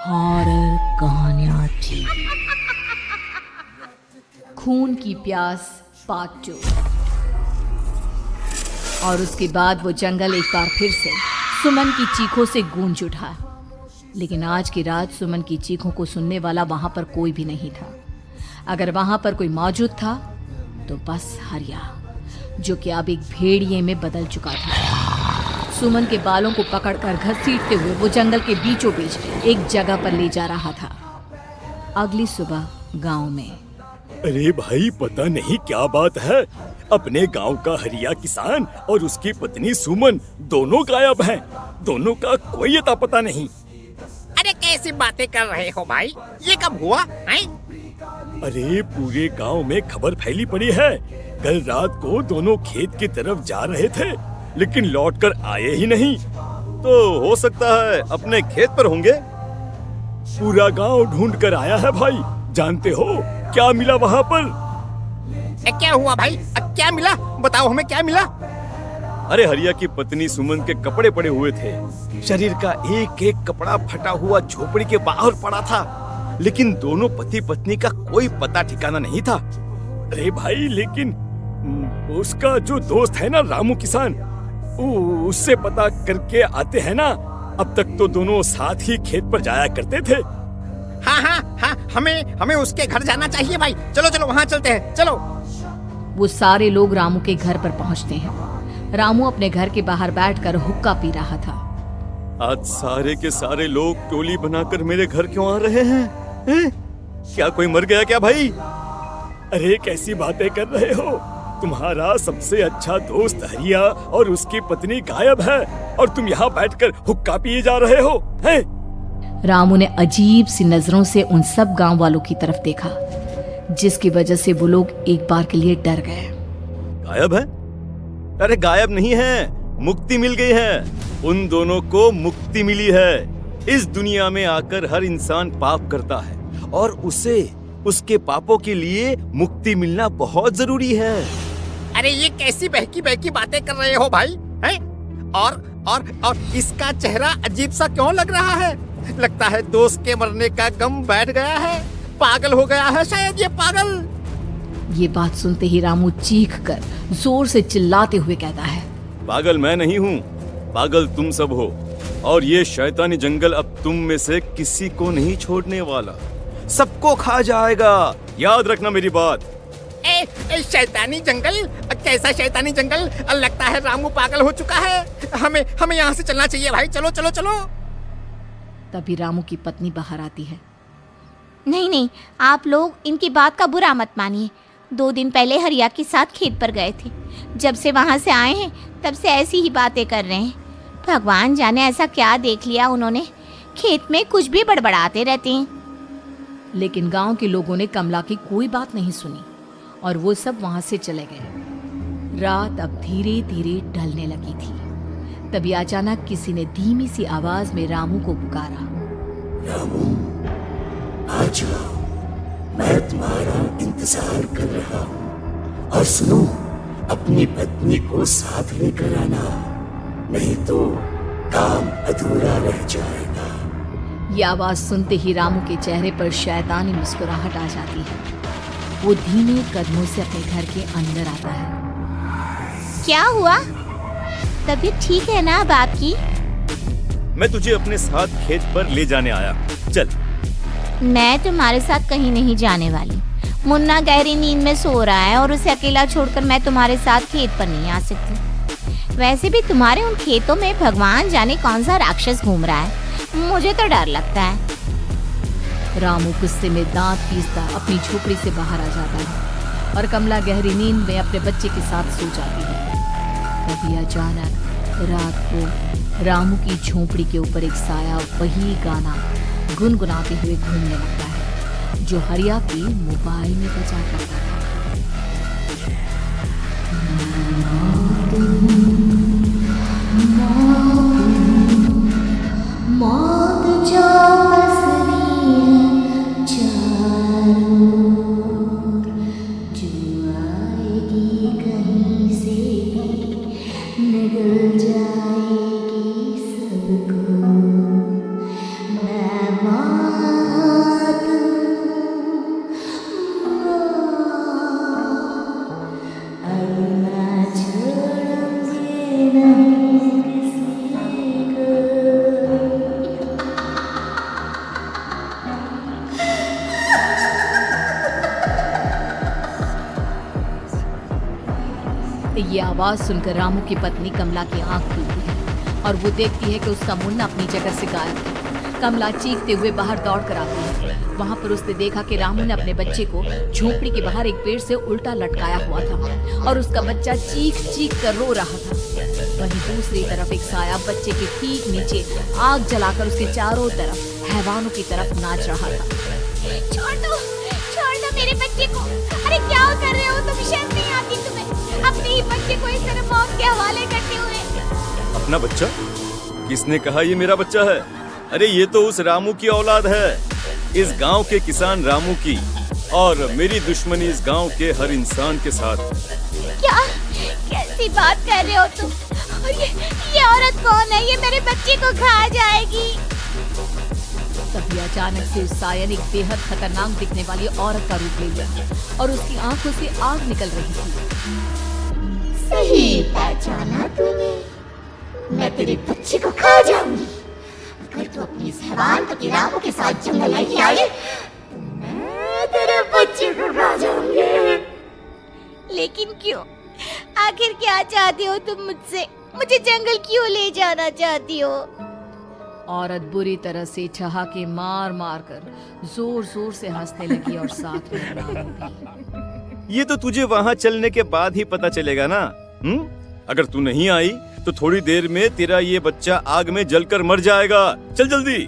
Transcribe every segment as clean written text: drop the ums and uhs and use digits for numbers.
Horror कहानियां थी। खून की प्यास पार्ट 2। और उसके बाद वो जंगल एक बार फिर से सुमन की चीखों से गूंज उठा। लेकिन आज की रात सुमन की चीखों को सुनने वाला वहां पर कोई भी नहीं था। अगर वहां पर कोई मौजूद था तो बस हरिया, जो कि अब एक भेड़िए में बदल चुका था। सुमन के बालों को पकड़कर घसीटते हुए वो जंगल के बीचों बीच एक जगह पर ले जा रहा था। अगली सुबह गांव में। अरे भाई, पता नहीं क्या बात है, अपने गांव का हरिया किसान और उसकी पत्नी सुमन दोनों गायब हैं। दोनों का कोई अता पता नहीं। अरे कैसी बातें कर रहे हो भाई, ये कब हुआ है? अरे पूरे गांव में खबर फैली पड़ी है। कल रात को दोनों खेत की तरफ जा रहे थे, लेकिन लौटकर आए ही नहीं। तो हो सकता है अपने खेत पर होंगे। पूरा गांव ढूंढ कर आया है भाई। जानते हो क्या मिला वहाँ पर? क्या हुआ भाई, क्या मिला? बताओ हमें, क्या मिला? अरे हरिया की पत्नी सुमन के कपड़े पड़े हुए थे। शरीर का एक एक कपड़ा फटा हुआ झोपड़ी के बाहर पड़ा था, लेकिन दोनों पति पत्नी का कोई पता ठिकाना नहीं था। अरे भाई, लेकिन उसका जो दोस्त है ना रामू किसान, उससे पता करके आते हैं ना। अब तक तो दोनों साथ ही खेत पर जाया करते थे। हाँ, हमें उसके घर जाना चाहिए भाई। चलो वहाँ चलते हैं, चलो। वो सारे लोग रामू के घर पर पहुंचते हैं। रामू अपने घर के बाहर बैठकर हुक्का पी रहा था। आज सारे के सारे लोग टोली बनाकर मेरे घर क्यों आ रहे हैं? क्या कोई मर गया क्या भाई? अरे कैसी बातें कर रहे हो? तुम्हारा सबसे अच्छा दोस्त हरिया और उसकी पत्नी गायब है और तुम यहाँ बैठकर हुक्का पिए जा रहे हो, हैं? रामू ने अजीब सी नजरों से उन सब गांव वालों की तरफ देखा, जिसकी वजह से वो लोग एक बार के लिए डर गए। गायब है? अरे गायब नहीं है, मुक्ति मिल गई है। उन दोनों को मुक्ति मिली है। इस दुनिया में आकर हर इंसान पाप करता है और उसे उसके पापों के लिए मुक्ति मिलना बहुत जरूरी है। अरे ये कैसी बहकी बातें कर रहे हो भाई, हैं? और इसका चेहरा अजीब सा क्यों लग रहा है? लगता है दोस्त के मरने का गम बैठ गया है। पागल हो गया है शायद ये पागल। ये बात सुनते ही रामू चीख कर जोर से चिल्लाते हुए कहता है, पागल मैं नहीं हूँ, पागल तुम सब हो। और ये शैतानी जंगल अब तुम में से किसी को नहीं छोड़ने वाला, सबको खा जाएगा। याद रखना मेरी बात। शैतानी जंगल? कैसा शैतानी जंगल? लगता है रामू पागल हो चुका है। हमें यहाँ से चलना चाहिए भाई। चलो। तभी रामू की पत्नी बाहर आती है। नहीं, आप लोग इनकी बात का बुरा मत मानिए। 2 दिन पहले हरिया के साथ खेत पर गए थे। जब से वहाँ से आए हैं तब से ऐसी ही बातें कर रहे हैं। भगवान जाने ऐसा क्या देख लिया उन्होंने, खेत में कुछ भी बड़बड़ाते रहते हैं। लेकिन गांव के लोगों ने कमला की कोई बात नहीं सुनी और वो सब वहां से चले गए। रात अब धीरे धीरे ढलने लगी थी। तभी अचानक किसी ने धीमी सी आवाज में रामू को पुकारा। रामू, आ जाओ, मैं तुम्हारा इंतजार कर रहा हूँ। और सुनो, अपनी पत्नी को साथ लेकर आना, नहीं तो काम अधूरा रह जाएगा। ये आवाज सुनते ही रामू के चेहरे पर शैतानी मुस्कुराहट आ जाती है। वो धीमे कदमों से अपने घर के अंदर आता है। क्या हुआ? तबीयत ठीक है ना अब आपकी? मैं तुझे अपने साथ खेत पर ले जाने आया, चल। मैं तुम्हारे साथ कहीं नहीं जाने वाली। मुन्ना गहरी नींद में सो रहा है और उसे अकेला छोड़कर मैं तुम्हारे साथ खेत पर नहीं आ सकती। वैसे भी तुम्हारे उन खेतों में भगवान जाने कौन सा राक्षस घूम रहा है, मुझे तो डर लगता है। रामू गुस्से में दांत पीसता अपनी झोपड़ी से बाहर आ जाता है और कमला गहरी नींद में अपने बच्चे के साथ सो जाती है। तभी अचानक रात को रामू की झोपड़ी के ऊपर एक साया वही गाना गुनगुनाते हुए घूमने लगता है जो हरिया के मोबाइल में बजा करता था। मौत जो बसनी है चारों, जो आएगी कहीं से भी निगल जाएगी सबको। मैं बर्बाद अब मैं छोड़ूंगी नहीं किसी को। ये आवाज सुनकर रामू की पत्नी कमला की आंख खुलती है और वो देखती है कि उसका मुन्ना अपनी जगह से गायब है। कमला चीखते हुए बाहर दौड़ कर आती है। वहां पर उसने देखा कि रामू ने अपने बच्चे को झोपड़ी के बाहर एक पेड़ से उल्टा लटकाया हुआ था और उसका बच्चा चीख चीख कर रो रहा था। वहीं दूसरी तरफ एक साया बच्चे के ठीक नीचे आग जलाकर उसके चारों तरफ हैवानों की तरफ नाच रहा था। छोड़ दो मेरे बच्चे को। अरे क्या कर रहे हो तुम? शर्म नहीं आती तुम्हें अपने ही बच्चे को इस तरह मौत के हवाले करते हुए? अपना बच्चा? किसने कहा ये मेरा बच्चा है? अरे ये तो उस रामू की औलाद है, इस गांव के किसान रामू की, और मेरी दुश्मनी इस गांव के हर इंसान के साथ। क्या कैसी बात कर रहे हो तुम? और ये औरत कौन है? ये मेरे बच्चे को खा जाएगी। तभी अचानक से उस साया ने एक बेहद खतरनाक दिखने वाली औरत का रूप ले लिया और उसकी आंखों से आग निकल रही थी। सही पहचाना तूने, मैं तेरे बच्चे को खा जाऊंगी। अगर तू अपनी इस हैवान के रामू के साथ जंगल नहीं आई, मैं तेरे बच्चे को खा जाऊंगी। लेकिन क्यों? आखिर क्या चाहती हो तुम मुझसे? मुझे जंगल क्यों ले जाना चाहती हो? औरत बुरी तरह से ठहाके मार मार कर जोर जोर से हंसने लगी और साथ में रामू भी। ये तो तुझे वहाँ चलने के बाद ही पता चलेगा ना। अगर तू नहीं आई तो थोड़ी देर में तेरा ये बच्चा आग में जलकर मर जाएगा। चल जल्दी।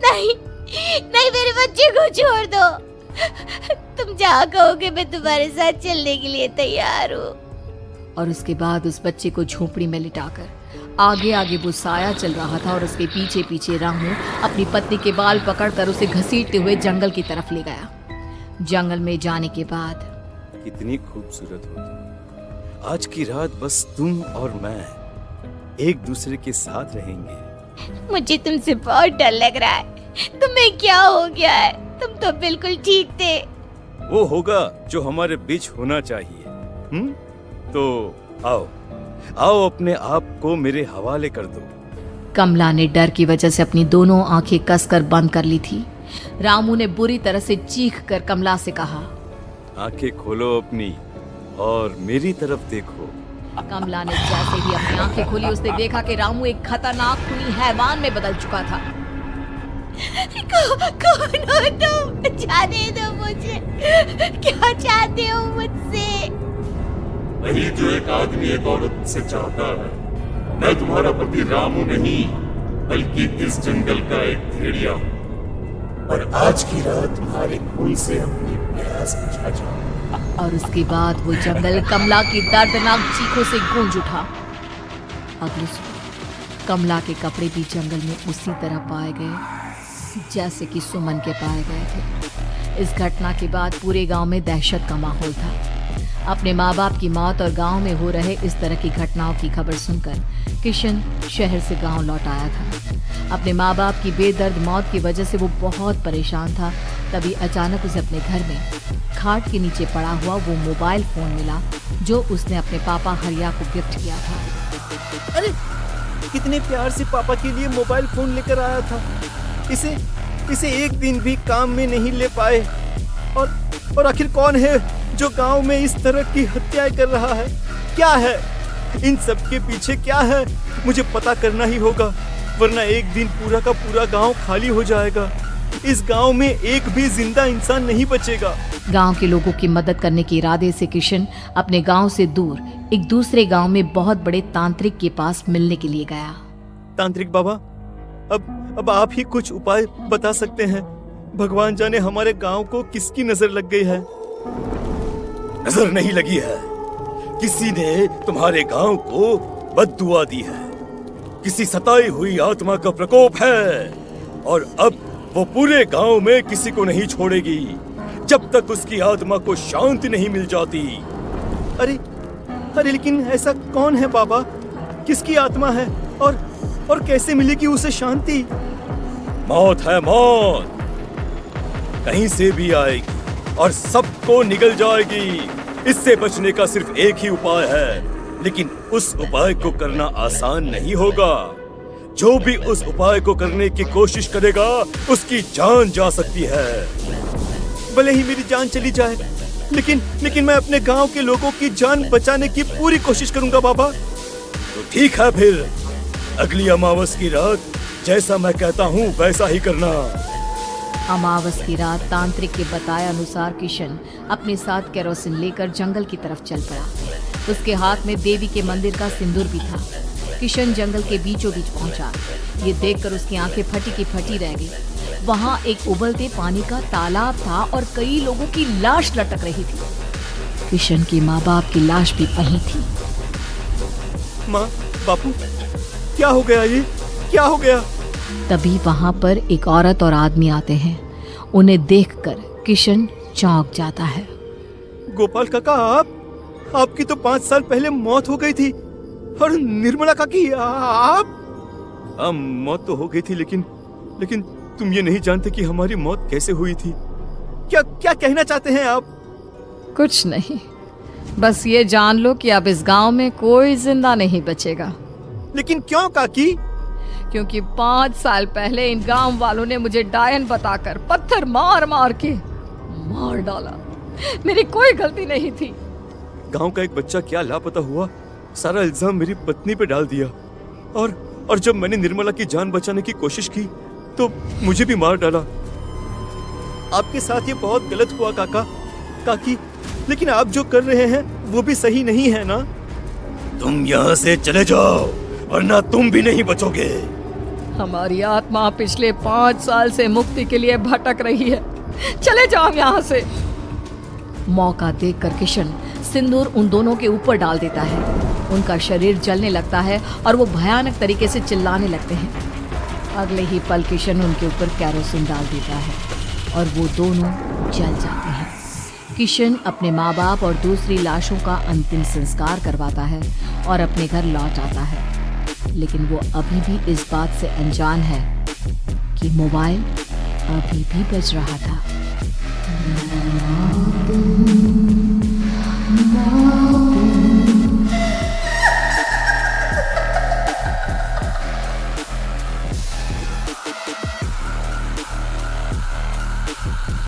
नहीं मेरे बच्चे को छोड़ दो। तुम जहाँ कहोगे मैं तुम्हारे साथ चलने के लिए तैयार हूँ। और उसके बाद उस बच्चे को झोपड़ी में लिटाकर आगे आगे वो साया चल रहा था और उसके पीछे पीछे रामू अपनी पत्नी के बाल पकड़कर उसे घसीटते हुए जंगल की तरफ ले गया। जंगल में जाने के बाद कितनी खूबसूरत हो तुम। आज की रात बस तुम और मैं एक दूसरे के साथ रहेंगे। मुझे तुमसे बहुत डर लग रहा है। तुम्हें क्या हो गया है? तुम तो बिल्कुल ठीक थे। वो होगा जो हमारे बीच होना चाहिए। तो आओ अपने आप को मेरे हवाले कर दो। कमला ने डर की वजह से अपनी दोनों आंखें कसकर बंद कर ली थी। रामू ने बुरी तरह से चीख कर कमला से कहा, आंखें खोलो अपनी और मेरी तरफ देखो। कमला ने जैसे ही अपनी आंखें खोली उसने देखा कि रामू एक खतरनाक खूनी हैवान में बदल चुका था। कौन हो तुम? जाने दो मुझे। क्या चाहते हो मुझसे? वही जो एक आदमी एक औरत से चाहता है। मैं तुम्हारा पति रामू नहीं, बल्कि इस जंगल का एक भेड़िया हूँ, और आज की रात तुम्हारे खून से अपनी प्यास बुझा जाऊं। और उसके बाद वो जंगल कमला की दर्दनाक चीखों से गूंज उठा। अगली सुबह कमला के कपड़े भी जंगल में उसी तरह पाए गए जैसे कि सुमन के पाए गए थे। इस घटना के बाद पूरे गांव में दहशत का माहौल था। अपने माँ बाप की मौत और गांव में हो रहे इस तरह की घटनाओं की खबर सुनकर किशन शहर से गांव लौट आया था। अपने माँ बाप की बेदर्द मौत की वजह से वो बहुत परेशान था। तभी अचानक उसे अपने घर में खाट के नीचे पड़ा हुआ वो मोबाइल फोन मिला जो उसने अपने पापा हरिया को गिफ्ट किया था। अरे कितने प्यार से पापा के लिए मोबाइल फोन लेकर आया था। इसे एक दिन भी काम में नहीं ले पाए। और आखिर कौन है जो गांव में इस तरह की हत्याएं कर रहा है? क्या है इन सब के पीछे? क्या है? मुझे पता करना ही होगा, वरना एक दिन पूरा का पूरा गांव खाली हो जाएगा। इस गांव में एक भी जिंदा इंसान नहीं बचेगा। गांव के लोगों की मदद करने के इरादे से किशन अपने गांव से दूर एक दूसरे गांव में बहुत बड़े तांत्रिक के पास मिलने के लिए गया। तांत्रिक बाबा, अब आप ही कुछ उपाय बता सकते हैं। भगवान जाने हमारे गांव को किसकी नजर लग गई है। नजर नहीं लगी है, किसी ने तुम्हारे गांव को बद्दुआ दी है। किसी सताई हुई आत्मा का प्रकोप है और अब वो पूरे गांव में किसी को नहीं छोड़ेगी जब तक उसकी आत्मा को शांति नहीं मिल जाती। अरे लेकिन ऐसा कौन है बाबा? किसकी आत्मा है और कैसे मिलेगी उसे शांति? मौत है मौत, कहीं से भी आएगी और सबको निगल जाएगी। इससे बचने का सिर्फ एक ही उपाय है, लेकिन उस उपाय को करना आसान नहीं होगा। जो भी उस उपाय को करने की कोशिश करेगा उसकी जान जा सकती है। भले ही मेरी जान चली जाए, लेकिन मैं अपने गांव के लोगों की जान बचाने की पूरी कोशिश करूंगा बाबा। तो ठीक है, फिर अगली अमावस की रात जैसा मैं कहता हूँ वैसा ही करना। अमावस की रात तांत्रिक के बताए अनुसार किशन अपने साथ केरोसिन लेकर जंगल की तरफ चल पड़ा। उसके हाथ में देवी के मंदिर का सिंदूर भी था। किशन जंगल के बीचों बीच पहुंचा। ये देखकर उसकी आंखें फटी की फटी रह गई। वहां एक उबलते पानी का तालाब था और कई लोगों की लाश लटक रही थी। किशन की माँ बाप की लाश भी वहीं थी। माँ, बापू, क्या हो गया? ये क्या हो गया? तभी वहां पर एक औरत और आदमी आते हैं। उन्हें देखकर किशन चौंक जाता है। गोपाल काका, आपकी तो 5 साल पहले मौत हो गई थी। और निर्मला काकी, आप? मौत तो हो गई थी, लेकिन तुम ये नहीं जानते कि हमारी मौत कैसे हुई थी। क्या कहना चाहते हैं आप? कुछ नहीं, बस ये जान लो कि अब इस गांव में कोई जिंदा नहीं बचेगा। लेकिन क्यों काकी? क्योंकि 5 साल पहले इन गांव वालों ने मुझे डायन बताकर पत्थर मार मार के मार डाला। मेरी कोई गलती नहीं थी। गांव का एक बच्चा क्या लापता हुआ, सारा इल्जाम मेरी पत्नी पे डाल दिया। और जब मैंने निर्मला की जान बचाने की कोशिश की तो मुझे भी मार डाला। आपके साथ ये बहुत गलत हुआ काकी, लेकिन आप जो कर रहे हैं वो भी सही नहीं है ना? तुम यहाँ से चले जाओ वरना तुम भी नहीं बचोगे। हमारी आत्मा पिछले 5 साल से मुक्ति के लिए भटक रही है। चले जाओ यहाँ से। मौका देखकर किशन सिंदूर उन दोनों के ऊपर डाल देता है। उनका शरीर जलने लगता है और वो भयानक तरीके से चिल्लाने लगते हैं। अगले ही पल किशन उनके ऊपर केरोसिन डाल देता है और वो दोनों जल जाते हैं। किशन अपने माँ बाप और दूसरी लाशों का अंतिम संस्कार करवाता है और अपने घर लौट आता है। लेकिन वो अभी भी इस बात से अनजान है कि मोबाइल अभी भी बज रहा था।